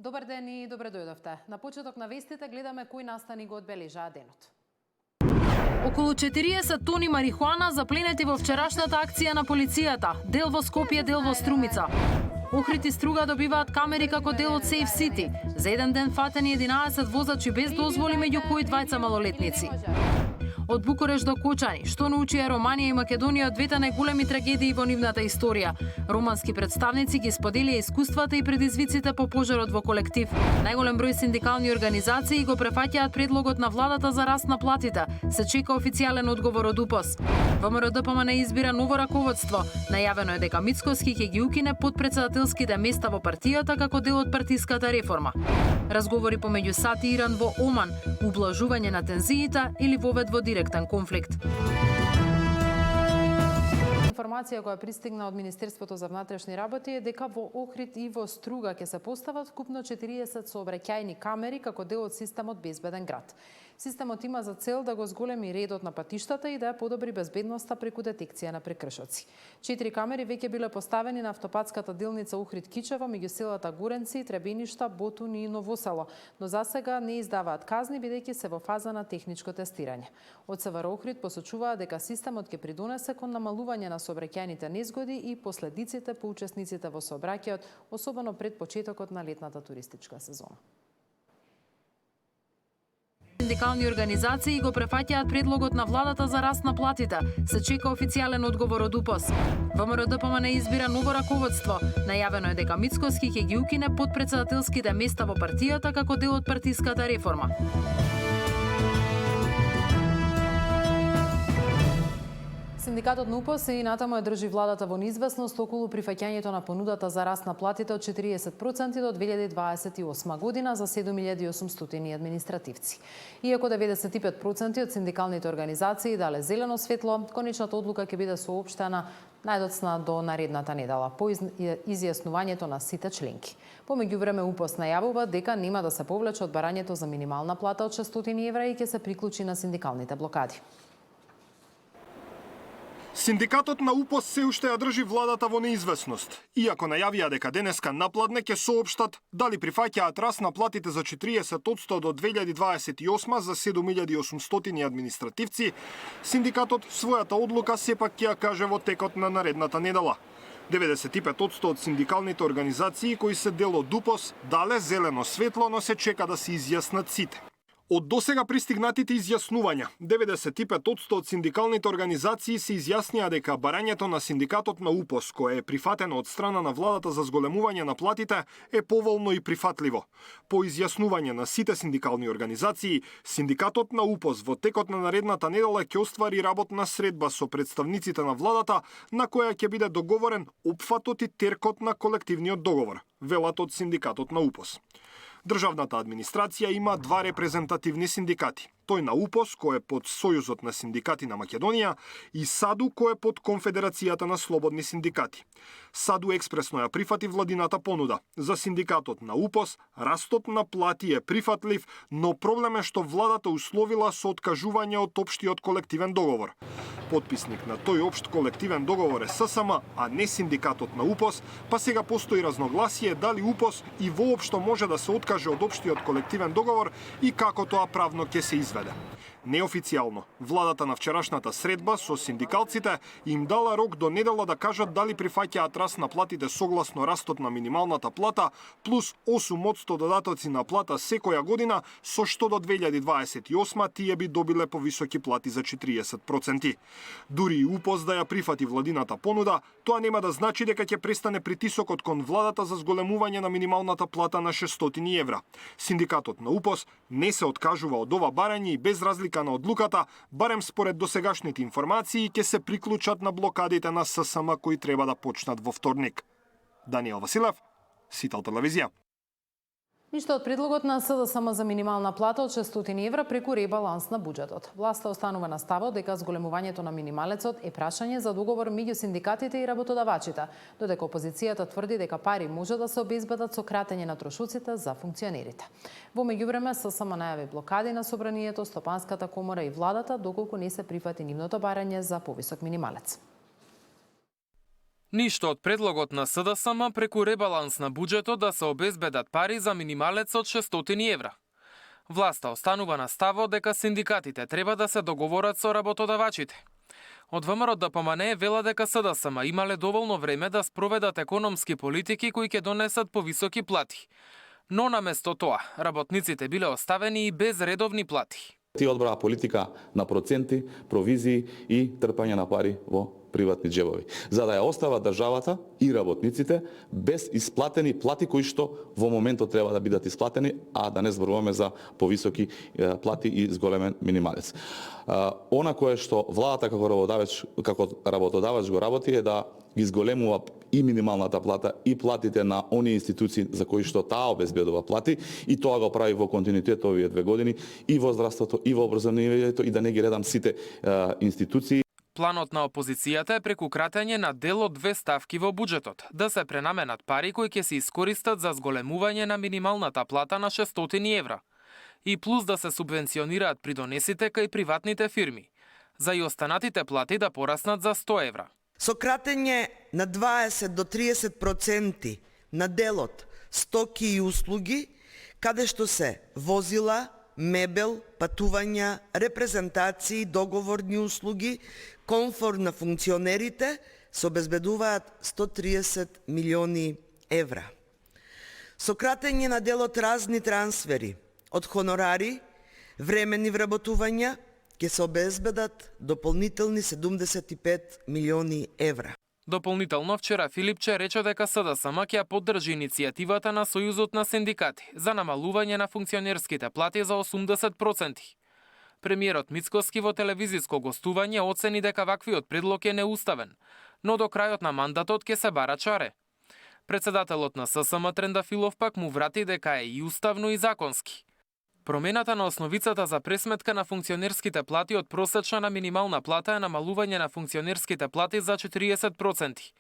Добар ден и добре дојдовте. На почеток на вестите гледаме кои настани го одбележаа денот. Околу 40 тони марихуана запленети во вчерашната акција на полицијата. Дел во Скопје, дел во Струмица. Охрид и Струга добиваат камери како дел од Сейф Сити. За еден ден фатени 11 возачи без дозволи, меѓу кои двајца малолетници. Од Букуреш до Кочани, што научија Романија и Македонија од двете најголеми трагедии во нивната историја. Романски представници ги споделија искуствата и предизвиците по пожарот во колектив. Најголем број синдикални организации го префаќаат предлогот на владата за раст на платите. Се чека официјален одговор од УПОС. ВМРО-ДПМН избира ново раководство. Најавено е дека Мицкоски ќе ги укине подпредседателските места во партијата како дел од партиската реформа. Разговори помеѓу САД и Иран во Оман, ублажување на тензиите или вовед во директен конфликт. Информација која пристигна од Министерството за внатрешни работи е дека во Охрид и во Струга ќе се постават вкупно 40 сообраќајни камери како дел од системот Безбеден град. Системот има за цел да го зголеми редот на патиштата и да ја подобри безбедноста преку детекција на прекршоци. 4 камери веќе биле поставени на автопатската делница Охрид-Кичево меѓу селата Гуренци, Требиништа, Ботун и Новосело, но засега не издаваат казни бидејќи се во фаза на техничко тестирање. Од СВР Охрид посочуваа дека системот ќе придонесе кон намалување на сообраќајните незгоди и последиците по учесниците во сообраќајот, особено пред почетокот на летната туристичка сезона. Синдикални организации го префаќаат предлогот на владата за раст на платите. Се чека официјален одговор од УПОС. ВМРО-ДПМН избира ново раководство. Најавено е дека Мицкоски ќе ги укине подпредседателските места во партијата како дел од партиската реформа. Синдикатот на УПОС и натаму ја држи владата во неизвестност околу прифаќањето на понудата за раст на платите од 40% до 2028 година за 7800 административци. Иако 95% од синдикалните организации дале зелено светло, конечната одлука ќе биде соопштена најдоцна до наредната недела по изјаснувањето на сите членки. По меѓувреме УПОС најавува дека нема да се повлече од барањето за минимална плата од 600 евра и ќе се приклучи на синдикалните блокади. Синдикатот на УПОС се уште ја држи владата во неизвестност, иако најавија дека денеска напладне ќе соопштат дали прифаќаат раст на платите за 40% до 2028 за 7800 административци, синдикатот својата одлука сепак ќе ја каже во текот на наредната недела. 95% од синдикалните организации кои се дел од УПОС дале зелено светло, но се чека да се изјаснат сите. Од досега пристигнатите изјаснувања, 95% од синдикалните организации се изјаснија дека барањето на синдикатот на УПОС, кое е прифатено од страна на владата за зголемување на платите, е поволно и прифатливо. По изјаснување на сите синдикални организации, синдикатот на УПОС во текот на наредната недела ќе оствари работна средба со представниците на владата, на која ќе биде договорен опфатот и теркот на колективниот договор, велат од синдикатот на УПОС. Државната администрација има два репрезентативни синдикати. Тој на УПОС, кој е под Сојузот на синдикати на Македонија, и САДУ, кој е под Конфедерацијата на слободни синдикати. САДУ експресно ја прифати владината понуда. За синдикатот на УПОС, растот на плати е прифатлив, но проблем е што владата условила со откажување од општиот колективен договор. Потписник на тој општ колективен договор е ССМ, а не синдикатот на УПОС, па сега постои разногласие дали УПОС и воопшто може да се откаже од општиот колективен договор и како тоа правно ќе се изведе. Неофицијално, владата на вчерашната средба со синдикалците им дала рок до недела да кажат дали прифаќаат раст на платите согласно растот на минималната плата плюс 8% додатоци на плата секоја година, со што до 2028 тие би добиле повисоки плати за 40%. Дури и УПОС да ја прифати владината понуда, тоа нема да значи дека ќе престане притисокот кон владата за зголемување на минималната плата на 600 евра. Синдикатот на УПОС не се откажува од ова барање и без разлика на одлуката, барем според досегашните информации, ќе се приклучат на блокадите на ССМ кои треба да почнат во вторник. Даниел Василев, Сител телевизија. Ништо од предлогот на СДСМ за минимална плата од 600 евра преку ребаланс на буџетот. Власта останува на ставот дека зголемувањето на минималецот е прашање за договор меѓу синдикатите и работодавачите, додека опозицијата тврди дека пари може да се обезбедат со кратење на трошоците за функционерите. Во меѓувреме СДСМ најави блокади на собранието, Стопанската комора и владата доколку не се прифати нивното барање за повисок минималец. Ништо од предлогот на СДСМ преку ребаланс на буџетот да се обезбедат пари за минималец од 600 евра. Власта останува на ставот дека синдикатите треба да се договорат со работодавачите. Од ВМРО ДПМНЕ вела дека СДСМ имале доволно време да спроведат економски политики кои ќе донесат повисоки плати. Но наместо тоа, работниците биле оставени и без редовни плати. Тие одбраа политика на проценти, провизии и трпање на пари во приватни джебови, за да ја остава државата и работниците без исплатени плати кои што во моментот треба да бидат исплатени, а да не зборуваме за повисоки плати и зголемен минималец. Она кое што владата како работодавач го работи е да ги зголемува и минималната плата и платите на оние институции за кои што таа обезбедува плати, и тоа го прави во континуитет овие 2 години и во здравството и во образованието, и да не ги редам сите институции. Планот на опозицијата е преку кратење на дел од 2 ставки во буџетот, да се пренаменат пари кои ќе се искористат за зголемување на минималната плата на 600 евра, и плюс да се субвенционираат придонесите кај приватните фирми, за и останатите плати да пораснат за 100 евра. Со кратење на 20 до 30% на делот стоки и услуги, каде што се возила, мебел, патувања, репрезентации, договорни услуги, комфорт на функционерите, се обезбедуваат 130 милиони евра. Со кратење на делот разни трансфери, од хонорари, временни вработувања, ќе се обезбедат дополнителни 75 милиони евра. Дополнително вчера Филипче рече дека СДСМ ќе ја поддржи иницијативата на Сојузот на синдикати за намалување на функционерските плати за 80%. Премиерот Мицкоски во телевизиско гостување оцени дека ваквиот предлог е неуставен, но до крајот на мандатот ќе се бара чаре. Председателот на ССМ Трендафилов пак му врати дека е и уставно и законски. Промената на основицата за пресметка на функционерските плати од просечна на минимална плата е намалување на функционерските плати за 40%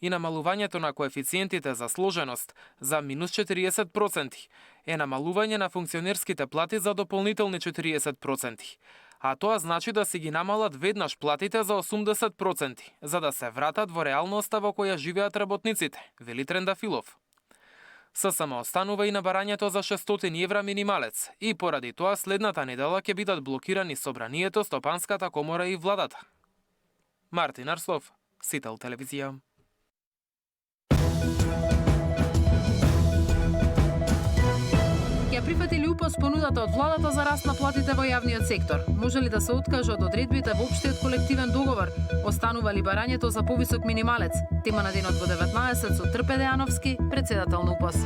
и намалувањето на коефициентите за сложеност за минус 40% е намалување на функционерските плати за дополнителни 40%, а тоа значи да се ги намалат веднаш платите за 80%, за да се вратат во реалноста во која живеат работниците, вели Трендафилов. ССМ останува и на барањето за 600 евра минималец и поради тоа следната недела ќе бидат блокирани Собранието, Стопанската комора и владата. Мартин Арслов, Сител телевизија. Ја прифати ли УПС понудата од владата за раст на платите во јавниот сектор? Може ли да се откаже од одредбите во општиот колективен договор? Останува ли барањето за повисок минималец? Тема на денот во 19 со Трпе Дејановски, председател на УПС.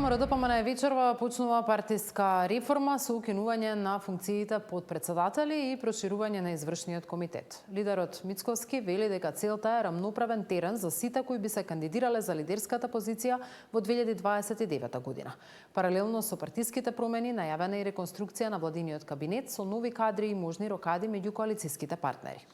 ВМРО-ДПМНЕ вечерва почнува партиска реформа со укинување на функциите подпредседатели и проширување на извршниот комитет. Лидерот Мицкоски вели дека целта е рамноправен терен за сите кои би се кандидирале за лидерската позиција во 2029 година. Паралелно со партиските промени, најавена и реконструкција на владиниот кабинет со нови кадри и можни рокади меѓу коалициските партнери.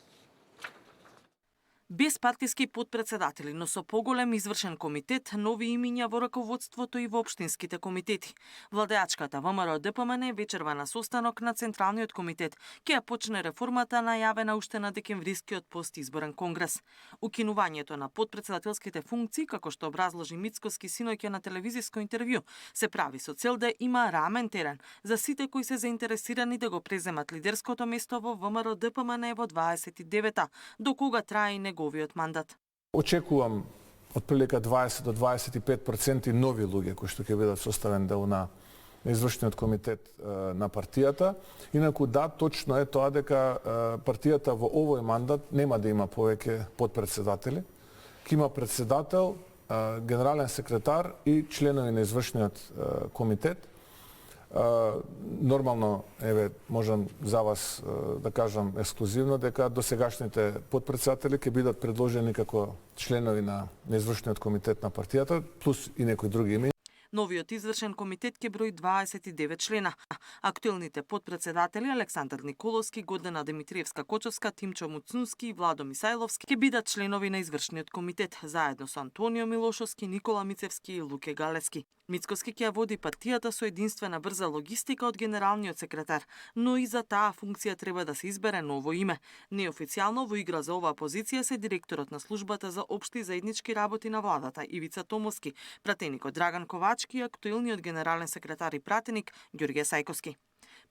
Без партиски подпредседатели, но со поголем извршен комитет, нови имиња во раководството и во општинските комитети. Владеачката ВМРО-ДПМНЕ вечерва на состанок на Централниот комитет ќе ја почне реформата најавена уште на декемврискиот постизборен конгрес. Укинувањето на подпредседателските функции, како што образложи Мицкоски синоќа на телевизиско интервју, се прави со цел да има рамен терен за сите кои се заинтересирани да го преземат лидерското место во ВМРО-ДПМНЕ во 29-та, до кога трае и неговиот мандат. Очекувам отприлика 20 до 25% нови луѓе кои што ќе бидат составен дел на извршниот комитет на партијата. Инаку да, точно е тоа дека партијата во овој мандат нема да има повеќе подпредседатели. Ќе има председател, генерален секретар и членови на извршниот комитет. Нормално, можам за вас да кажам ексклузивно дека досегашните подпредседатели ќе бидат предложени како членови на извршниот комитет на партијата, плюс и некои други имена. Новиот извршен комитет ќе брои 29 члена. Актуелните подпредседатели Александар Николовски, Гордана Димитриевска-Кочовска, Тимчо Муцунски и Владо Мисајловски ќе бидат членови на извршниот комитет, заедно со Антонио Милошовски, Никола Мицевски и Луке Галевски. Мицкоски ќе води партијата со единствена брза логистика од генералниот секретар, но и за таа функција треба да се избере ново име. Неофицијално во игра за оваа позиција се директорот на службата за општи заеднички работи на владата Ивица Томовски, пратеникот Драган Ковачки и актуелниот генерален секретар и пратеник Ѓорѓе Сајковски.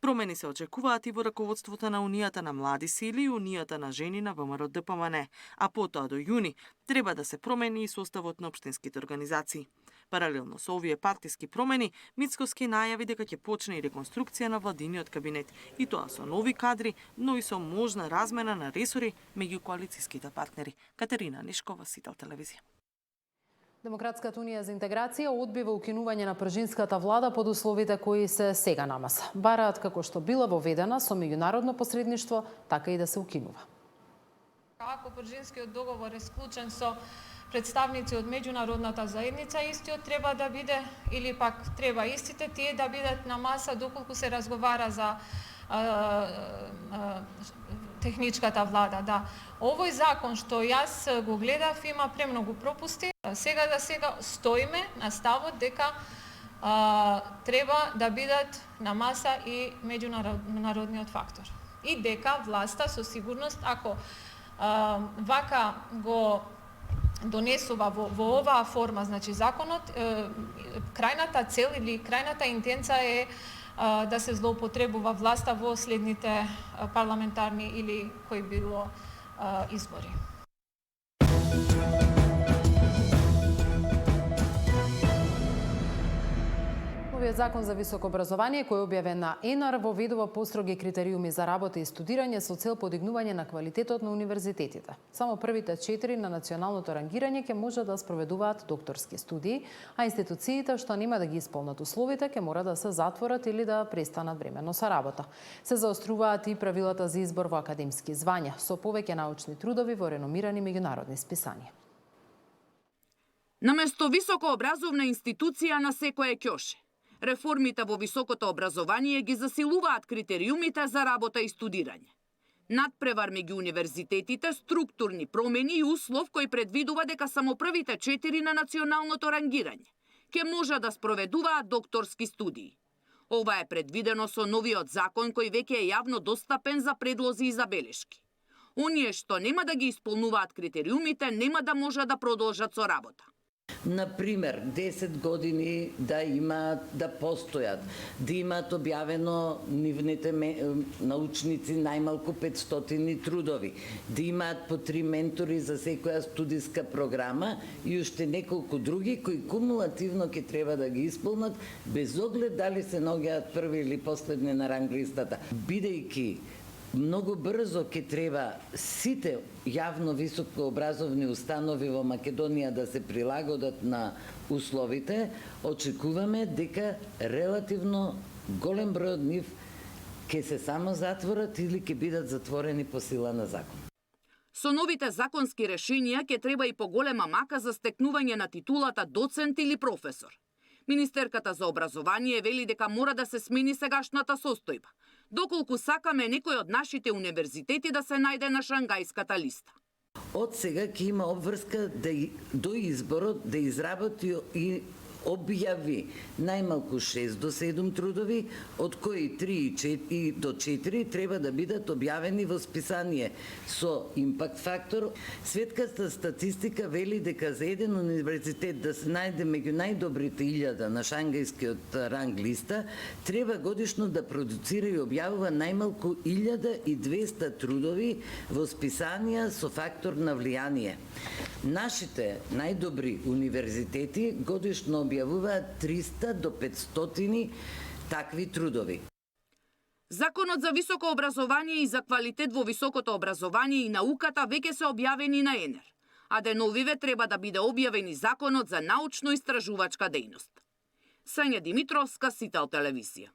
Промени се очекуваат и во раководството на Унијата на млади сили и Унијата на жени на ВМРО ДПМН, а потоа до јуни треба да се промени и составот на општинските организации. Паралелно со овие партиски промени, Мицкоски најави дека ќе почне и реконструкција на владиниот кабинет, и тоа со нови кадри, но и со можна размена на ресори меѓу коалицијските партнери. Катерина Нишкова, Сител телевизија. Демократската унија за интеграција одбива укинување на пржинската влада под условите кои се сега на маса. Бараат како што била воведена со меѓународно посредништво, така и да се укинува. Ако пржинскиот договор е склучен со представници од меѓународната заедница, истиот треба да биде, или пак треба истите тие да бидат на маса доколку се разговара за техничката влада. Да. Овој закон што јас го гледав има премногу пропусти. Сега стоиме на ставот дека треба да бидат на маса и меѓународниот фактор. И дека власта со сигурност, ако вака го донесува во оваа форма, значи законот, крајната цел или крајната интенца е да се злоупотребува власта во следните парламентарни или кои било избори. Новиот закон за високо образование, кој е објавен на ЕНАР, воведува построги критериуми за работа и студирање со цел подигнување на квалитетот на универзитетите. Само првите 4 на националното рангирање ќе може да спроведуваат докторски студии, а институциите што нема да ги исполнат условите ќе мора да се затворат или да престанат временно со работа. Се заоструваат и правилата за избор во академски звања, со повеќе научни трудови во реномирани меѓународни списанија. Наместо високообразовна институција на секое ќоше, реформите во високото образование ги засилуваат критериумите за работа и студирање. Надпревар меѓу универзитетите, структурни промени и услов кој предвидува дека само првите 4 на националното рангирање ќе може да спроведуваат докторски студии. Ова е предвидено со новиот закон кој веќе е јавно достапен за предлози и забелешки. Оние што нема да ги исполнуваат критериумите нема да може да продолжат со работа. Например, 10 години да имаат, да постојат, да имаат објавено нивните научници најмалку 500 трудови, да имаат по 3 ментори за секоја студиска програма и уште неколку други кои кумулативно ќе треба да ги исполнат без оглед дали се наоѓаат први или последни на ранг листата. Бидејќи многу брзо ќе треба сите јавно високообразовни установи во Македонија да се прилагодат на условите, очекуваме дека релативно голем број од нив ќе се само затворат или ќе бидат затворени по сила на закон. Со новите законски решенија ќе треба и поголема мака за стекнување на титулата доцент или професор. Министерката за образование вели дека мора да се смени сегашната состојба, доколку сакаме некој од нашите универзитети да се најде на Шангајската листа. Од сега ќе има обврска до изборот да изработи и објави најмалку 6 до 7 трудови, од кои 3 до 4 треба да бидат објавени во списание со импакт фактор. Светската статистика вели дека за еден универзитет да се најде меѓу најдобрите 1000 на Шангајскиот ранг листа, треба годишно да продуцира и објавува најмалку 1200 трудови во списанија со фактор на влијание. Нашите најдобри универзитети годишно објавуваат 300 до 500 такви трудови. Законот за високо образование и за квалитет во високото образование и науката веќе се објавени на ЕНЕР, а деновиве треба да биде објавен и Законот за научно-истражувачка дејност. Сања Димитровска, Сител телевизија.